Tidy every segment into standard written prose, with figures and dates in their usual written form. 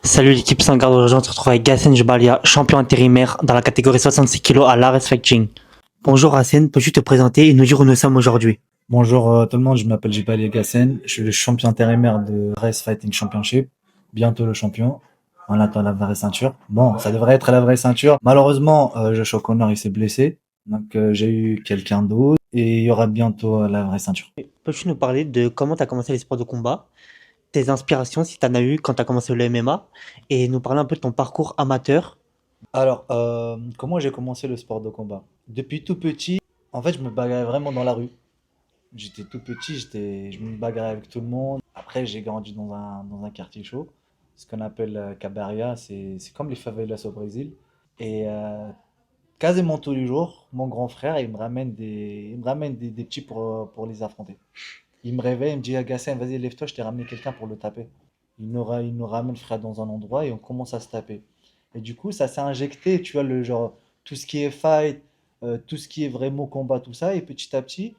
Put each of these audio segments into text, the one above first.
Salut l'équipe Sangarde, aujourd'hui on se retrouve avec Gassen Jbalia, champion intérimaire dans la catégorie 66 kg à l'Ares Fighting. Bonjour Gassen, peux-tu te présenter et nous dire où nous sommes aujourd'hui? Bonjour tout le monde, je m'appelle Jibali Gassen, je suis le champion intérimaire de Race Fighting Championship, bientôt le champion, on attend la vraie ceinture. Bon, ça devrait être la vraie ceinture. Malheureusement, Joshua Connor il s'est blessé, donc j'ai eu quelqu'un d'autre et il y aura bientôt la vraie ceinture. Peux-tu nous parler de comment tu as commencé les sports de combat, tes inspirations si tu en as eu quand tu as commencé le MMA, et nous parler un peu de ton parcours amateur? Alors, comment j'ai commencé le sport de combat? Depuis tout petit, en fait, je me bagarrais vraiment dans la rue. J'étais tout petit, je me bagarrais avec tout le monde. Après, j'ai grandi dans un quartier chaud, ce qu'on appelle Cabaria, c'est comme les favelas au Brésil. Et quasiment tous les jours, mon grand frère, il me ramène des petits pour les affronter. Il me réveille, il me dit, Agassem, vas-y, lève-toi, je t'ai ramené quelqu'un pour le taper. Il nous ramène, frère, dans un endroit et on commence à se taper. Et du coup, ça s'est injecté, tu vois, le genre, tout ce qui est fight, tout ce qui est vraiment combat, tout ça. Et petit à petit,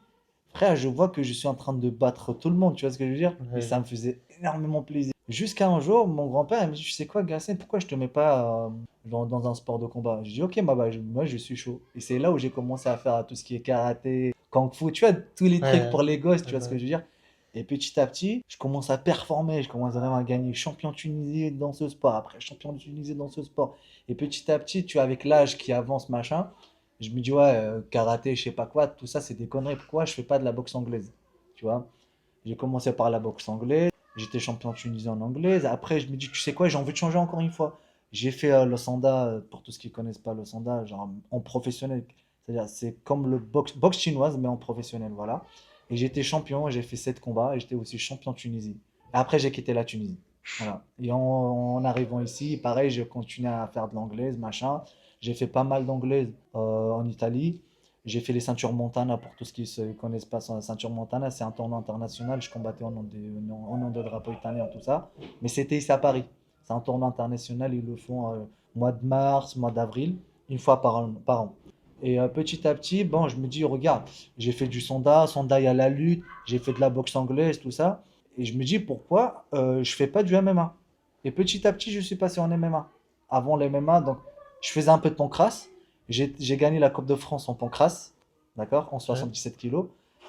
frère, je vois que je suis en train de battre tout le monde, tu vois ce que je veux dire? Et Ouais. ça me faisait énormément plaisir. Jusqu'à un jour, mon grand-père, il me dit, tu sais quoi, Gassem, pourquoi je te mets pas dans un sport de combat? Je dis, ok, bah, moi, je suis chaud. Et c'est là où j'ai commencé à faire tout ce qui est karaté, kung-fu, tu vois, tous les trucs Ouais, pour les gosses, tu vois ce que ouais. je veux dire? Et petit à petit, je commence à performer, je commence vraiment à gagner champion Tunisie dans ce sport, après champion de Tunisie dans ce sport. Et petit à petit, tu vois, avec l'âge qui avance, machin, je me dis, ouais, karaté, je sais pas quoi, tout ça, c'est des conneries. Pourquoi je fais pas de la boxe anglaise? Tu vois? J'ai commencé par la boxe anglaise, j'étais champion tunisien en anglaise. Après, je me dis, tu sais quoi, j'ai envie de changer encore une fois. J'ai fait le sanda, pour tous ceux qui connaissent pas le sanda, genre en professionnel. C'est-à-dire, c'est comme le boxe chinoise, mais en professionnel, voilà. Et j'étais champion, j'ai fait 7 combats, et j'étais aussi champion Tunisie. Et après, j'ai quitté la Tunisie. Voilà. Et en arrivant ici, pareil, j'ai continué à faire de l'anglaise, machin. J'ai fait pas mal d'anglaise en Italie. J'ai fait les ceintures Montana pour tous ceux qui ne connaissent pas la ceinture Montana. C'est un tournoi international. Je combattais au nom de drapeau italien, tout ça. Mais c'était ici à Paris. C'est un tournoi international. Ils le font mois de mars, mois d'avril, une fois par an. Et petit à petit, bon, je me dis, regarde, j'ai fait du sonda, il y a la lutte, j'ai fait de la boxe anglaise, tout ça. Et je me dis, pourquoi je fais pas du MMA? Et petit à petit, je suis passé en MMA. Avant l'MMA, donc, je faisais un peu de pancrace. J'ai gagné la Coupe de France en pancrace, d'accord, en Ouais. 77 kilos.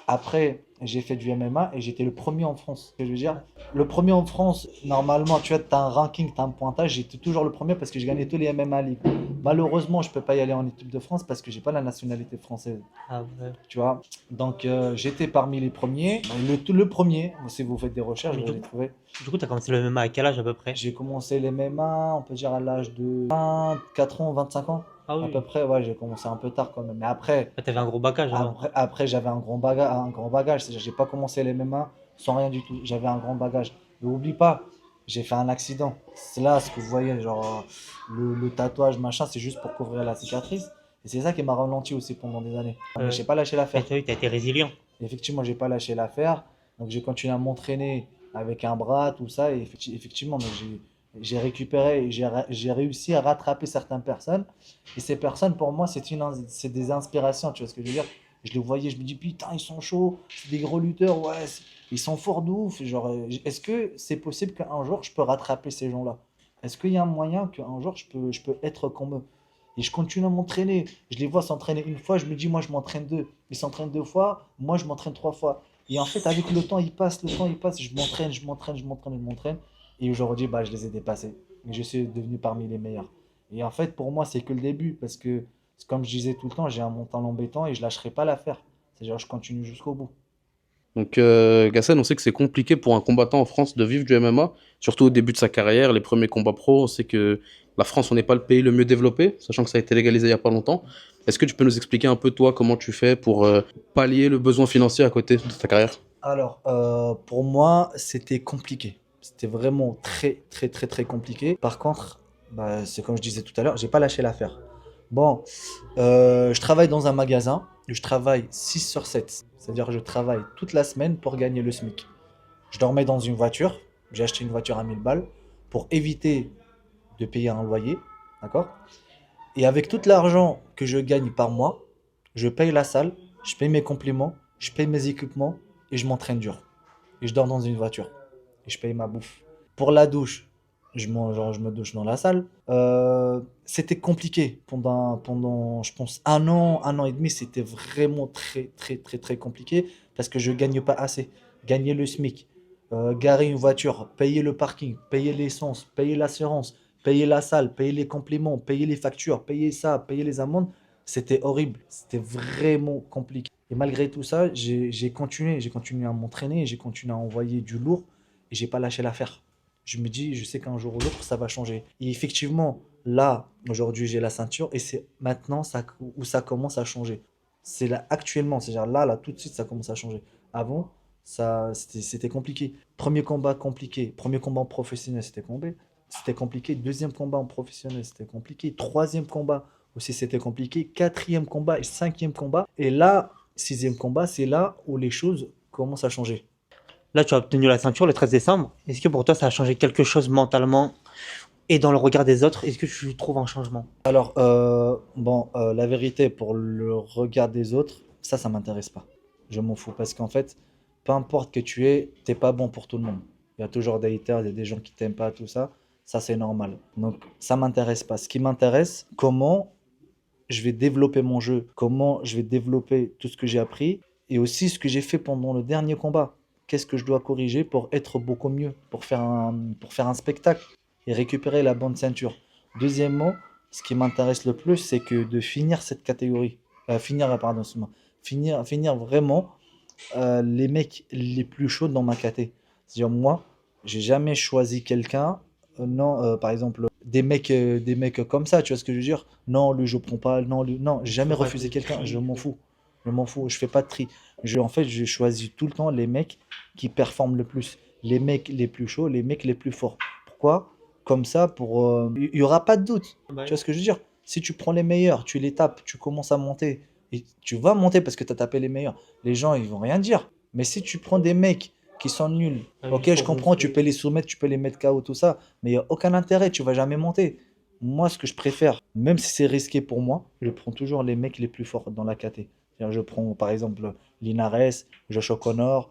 Après, j'ai fait du MMA et j'étais le premier en France. Ce que je veux dire, le premier en France, normalement, tu vois, tu as un ranking, tu as un pointage. J'étais toujours le premier parce que j'ai gagné tous les MMA League. Malheureusement, je peux pas y aller en équipe de France parce que j'ai pas la nationalité française, Ah ouais. tu vois. Donc, j'étais parmi les premiers. Le premier, si vous faites des recherches, Mais vous allez trouver. du coup, tu as commencé le MMA à quel âge à peu près? J'ai commencé les MMA, on peut dire à l'âge de 24 ans, 25 ans. Ah À peu oui. près, ouais, j'ai commencé un peu tard quand même. Mais après, Ah, t'avais un gros bagage alors. j'avais un grand bagage. C'est-à-dire, j'ai pas commencé les MMA sans rien du tout. J'avais un grand bagage. Mais oublie pas, j'ai fait un accident. C'est là ce que vous voyez, genre le tatouage, machin, c'est juste pour couvrir la cicatrice. Et c'est ça qui m'a ralenti aussi pendant des années. Mais j'ai pas lâché Mais l'affaire. tu as été résilient. Effectivement, j'ai pas lâché l'affaire. Donc j'ai continué à m'entraîner avec un bras, tout ça. Et effectivement, mais j'ai récupéré et j'ai réussi à rattraper certaines personnes. Et ces personnes, pour moi, c'est des inspirations. Tu vois ce que je veux dire? Je les voyais, je me dis, putain, ils sont chauds, c'est des gros lutteurs, ouais, ils sont forts de ouf. Genre, est-ce que c'est possible qu'un jour je peux rattraper ces gens-là? Est-ce qu'il y a un moyen qu'un jour je peux être comme eux? Et je continue à m'entraîner. Je les vois s'entraîner une fois, je me dis, moi, je m'entraîne deux. Ils s'entraînent deux fois, moi, je m'entraîne trois fois. Et en fait, avec le temps, il passe, je m'entraîne, je m'entraîne, je m'entraîne, je m'entraîne. Et aujourd'hui, bah, je les ai dépassés. Et je suis devenu parmi les meilleurs. Et en fait, pour moi, c'est que le début. Parce que, comme je disais tout le temps, j'ai un mental embêtant et je lâcherai pas l'affaire. C'est-à-dire, je continue jusqu'au bout. Donc, Gassen, on sait que c'est compliqué pour un combattant en France de vivre du MMA, surtout au début de sa carrière, les premiers combats pro. On sait que la France, on n'est pas le pays le mieux développé, sachant que ça a été légalisé il n'y a pas longtemps. Est-ce que tu peux nous expliquer un peu, toi, comment tu fais pour pallier le besoin financier à côté de ta carrière? Alors, pour moi, c'était compliqué. C'était vraiment très, très, très, très compliqué. Par contre, bah, c'est comme je disais tout à l'heure, j'ai pas lâché l'affaire. Bon, je travaille dans un magasin, je travaille 6 sur 7. C'est-à-dire que je travaille toute la semaine pour gagner le SMIC. Je dormais dans une voiture, j'ai acheté une voiture à 1000 balles pour éviter de payer un loyer, d'accord? Et avec tout l'argent que je gagne par mois, je paye la salle, je paye mes compléments, je paye mes équipements et je m'entraîne dur. Et je dors dans une voiture. Et je paye ma bouffe. Pour la douche, Genre, je me douche dans la salle. C'était compliqué pendant, je pense, un an et demi, c'était vraiment très, très, très, très compliqué parce que je gagne pas assez. Gagner le SMIC, garer une voiture, payer le parking, payer l'essence, payer l'assurance, payer la salle, payer les compléments, payer les factures, payer ça, payer les amendes, c'était horrible. C'était vraiment compliqué. Et malgré tout ça, j'ai continué à m'entraîner, j'ai continué à envoyer du lourd et j'ai pas lâché l'affaire. Je me dis, je sais qu'un jour ou l'autre, ça va changer. Et effectivement, là, aujourd'hui, j'ai la ceinture et c'est maintenant où ça commence à changer. C'est là, actuellement, c'est-à-dire là, tout de suite, ça commence à changer. Avant, c'était compliqué. Premier combat compliqué. Premier combat en professionnel, c'était compliqué. Deuxième combat en professionnel, c'était compliqué. Troisième combat aussi, c'était compliqué. Quatrième combat et cinquième combat. Et là, sixième combat, c'est là où les choses commencent à changer. Là, tu as obtenu la ceinture le 13 décembre. Est-ce que pour toi, ça a changé quelque chose mentalement et dans le regard des autres? Est-ce que tu trouves un changement? Alors, bon, la vérité, pour le regard des autres, ça m'intéresse pas. Je m'en fous parce qu'en fait, peu importe que tu es, t'es pas bon pour tout le monde. Il y a toujours des haters, il y a des gens qui t'aiment pas, tout ça. Ça, c'est normal. Donc, ça m'intéresse pas. Ce qui m'intéresse, comment je vais développer mon jeu, comment je vais développer tout ce que j'ai appris et aussi ce que j'ai fait pendant le dernier combat. Qu'est-ce que je dois corriger pour être beaucoup mieux, pour faire un spectacle et récupérer la bonne ceinture. Deuxièmement, ce qui m'intéresse le plus, c'est que de finir cette catégorie, pardon, excuse-moi, finir vraiment les mecs les plus chauds dans ma caté. C'est-à-dire moi, j'ai jamais choisi quelqu'un, non, par exemple, des mecs comme ça, tu vois ce que je veux dire? Non, lui je prends pas, non, lui, non, j'ai jamais Faut pas refusé de quelqu'un, tri. je m'en fous, je fais pas de tri. En fait, je choisis tout le temps les mecs qui performent le plus, les mecs les plus chauds, les mecs les plus forts. Pourquoi? Comme ça, il y aura pas de doute. Tu Ouais. vois ce que je veux dire? Si tu prends les meilleurs, tu les tapes, tu commences à monter, et tu vas monter parce que tu as tapé les meilleurs. Les gens, ils vont rien dire. Mais si tu prends des mecs qui sont nuls, Ah, ok, juste je pour comprends, tu peux gonfler. les soumettre, tu peux les mettre KO, tout ça, mais il n'y a aucun intérêt, tu vas jamais monter. Moi, ce que je préfère, même si c'est risqué pour moi, je prends toujours les mecs les plus forts dans la KT. C'est-à-dire, je prends par exemple Linares, Josh O'Connor,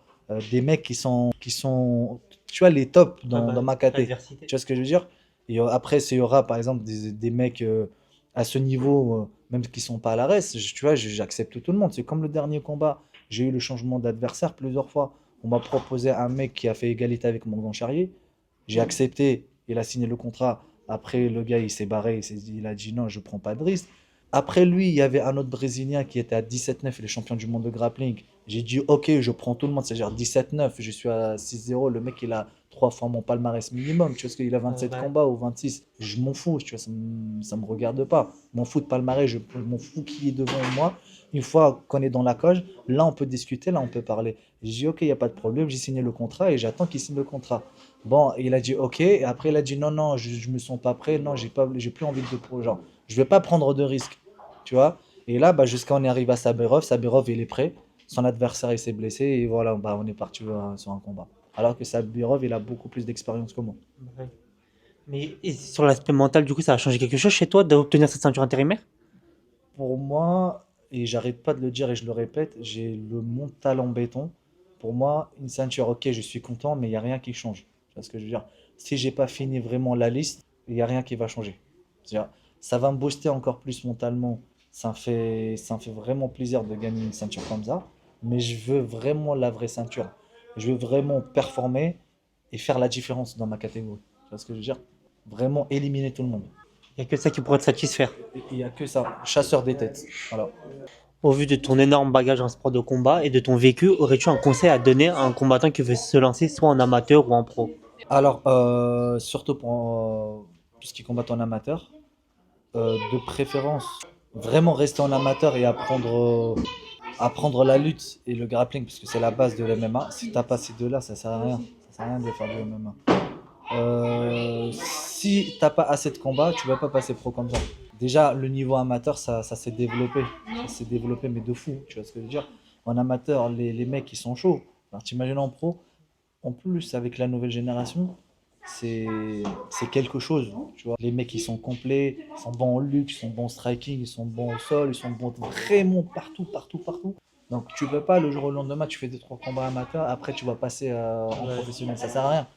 des mecs qui sont, tu vois, les tops Ah dans bah, ma KT. adversité. Tu vois ce que je veux dire? Et après, il y aura par exemple des mecs à ce niveau, même qui sont pas à la reste, tu vois, j'accepte tout le monde. C'est comme le dernier combat, j'ai eu le changement d'adversaire plusieurs fois. On m'a proposé un mec qui a fait égalité avec Morgan Charrier. J'ai accepté, il a signé le contrat. Après, le gars, il s'est barré, il a dit non, je prends pas de risque. Après lui, il y avait un autre Brésilien qui était à 17-9, il est champion du monde de grappling. J'ai dit ok, je prends tout le monde, c'est-à-dire 17-9, je suis à 6-0. Le mec, il a trois fois mon palmarès minimum. Tu vois ce qu'il a 27 Ouais. combats ou 26. Je m'en fous, tu vois, ça me regarde pas. Je m'en fous de palmarès, je m'en fous qui est devant moi. Une fois qu'on est dans la cage, là, on peut discuter, là, on peut parler. J'ai dit ok, il n'y a pas de problème, j'ai signé le contrat et j'attends qu'il signe le contrat. Bon, il a dit ok, et après il a dit non, non, je me sens pas prêt, non, j'ai plus envie de genre, je vais pas prendre de risques, tu vois. Et là, bah, jusqu'à on est arrivé à Sabirov, il est prêt, son adversaire il s'est blessé, et voilà, bah, on est parti sur un combat. Alors que Sabirov, il a beaucoup plus d'expérience que moi. Ouais. Mais et sur l'aspect mental, du coup, ça a changé quelque chose chez toi d'obtenir cette ceinture intérimaire? Pour moi, et j'arrête pas de le dire et je le répète, j'ai le mental en béton. Pour moi, une ceinture, ok, je suis content, mais il n'y a rien qui change. Tu vois ce que je veux dire? Si j'ai pas fini vraiment la liste, il n'y a rien qui va changer. C'est-à-dire, ça va me booster encore plus mentalement. Ça me fait vraiment plaisir de gagner une ceinture comme ça. Mais je veux vraiment la vraie ceinture. Je veux vraiment performer et faire la différence dans ma catégorie. Tu vois ce que je veux dire? Vraiment éliminer tout le monde. Il n'y a que ça qui pourrait te satisfaire. Il n'y a que ça. Chasseur des têtes. Voilà. Au vu de ton énorme bagage en sport de combat et de ton vécu, aurais-tu un conseil à donner à un combattant qui veut se lancer soit en amateur ou en pro? Alors, surtout pour tout ce qui combat en amateur, de préférence, vraiment rester en amateur et apprendre la lutte et le grappling, parce que c'est la base de l'MMA. Si t'as pas ces deux-là, ça sert à rien. Ça sert à rien de faire du MMA. Si t'as pas assez de combats, tu vas pas passer pro comme ça. Déjà, le niveau amateur, ça s'est développé. Ça s'est développé, mais de fou. Tu vois ce que je veux dire? En amateur, les mecs, ils sont chauds. Alors, t'imagines en pro, en plus, avec la nouvelle génération, c'est c'est quelque chose, tu vois. Les mecs, ils sont complets, ils sont bons en lutte, ils sont bons en striking, ils sont bons au sol, ils sont bons vraiment partout, partout, partout. Donc, tu veux pas, le jour au lendemain, tu fais deux, trois combats amateurs, après, tu vas passer en Ouais. professionnel. Ça sert à rien.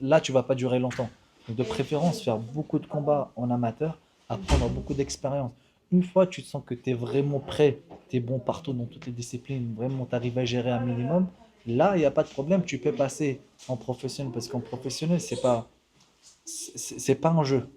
Là, tu vas pas durer longtemps. Donc, de préférence, faire beaucoup de combats en amateur, apprendre beaucoup d'expérience. Une fois tu te sens que tu es vraiment prêt, tu es bon partout dans toutes les disciplines, vraiment tu arrives à gérer un minimum, là, il n'y a pas de problème, tu peux passer en professionnel parce qu'en professionnel, c'est pas un jeu,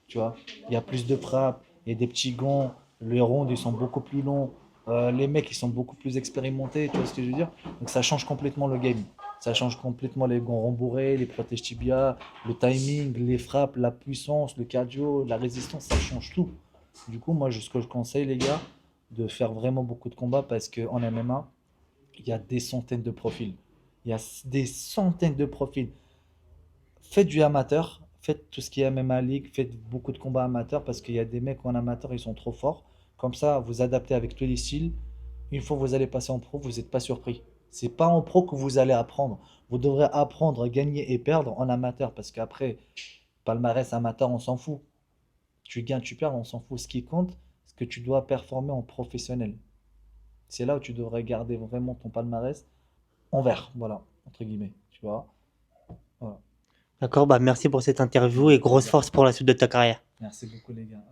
tu vois. Il y a plus de frappes, il y a des petits gants, les rondes, ils sont beaucoup plus longs, les mecs, ils sont beaucoup plus expérimentés, tu vois ce que je veux dire? Donc ça change complètement le game. Ça change complètement les gants rembourrés, les protèges tibia, le timing, les frappes, la puissance, le cardio, la résistance, ça change tout. Du coup, moi, ce que je conseille, les gars, de faire vraiment beaucoup de combats parce qu'en MMA, il y a des centaines de profils. Il y a des centaines de profils. Faites du amateur, faites tout ce qui est MMA League, faites beaucoup de combats amateurs parce qu'il y a des mecs en amateur, ils sont trop forts. Comme ça, vous adaptez avec tous les styles. Une fois que vous allez passer en pro, vous n'êtes pas surpris. C'est pas en pro que vous allez apprendre. Vous devrez apprendre à gagner et perdre en amateur parce qu'après, palmarès amateur, on s'en fout. Tu gagnes, tu perds, on s'en fout. Ce qui compte, c'est que tu dois performer en professionnel. C'est là où tu devrais garder vraiment ton palmarès en vert, voilà, entre guillemets, tu vois. Voilà. D'accord, bah merci pour cette interview et grosse force pour la suite de ta carrière. Merci beaucoup les gars.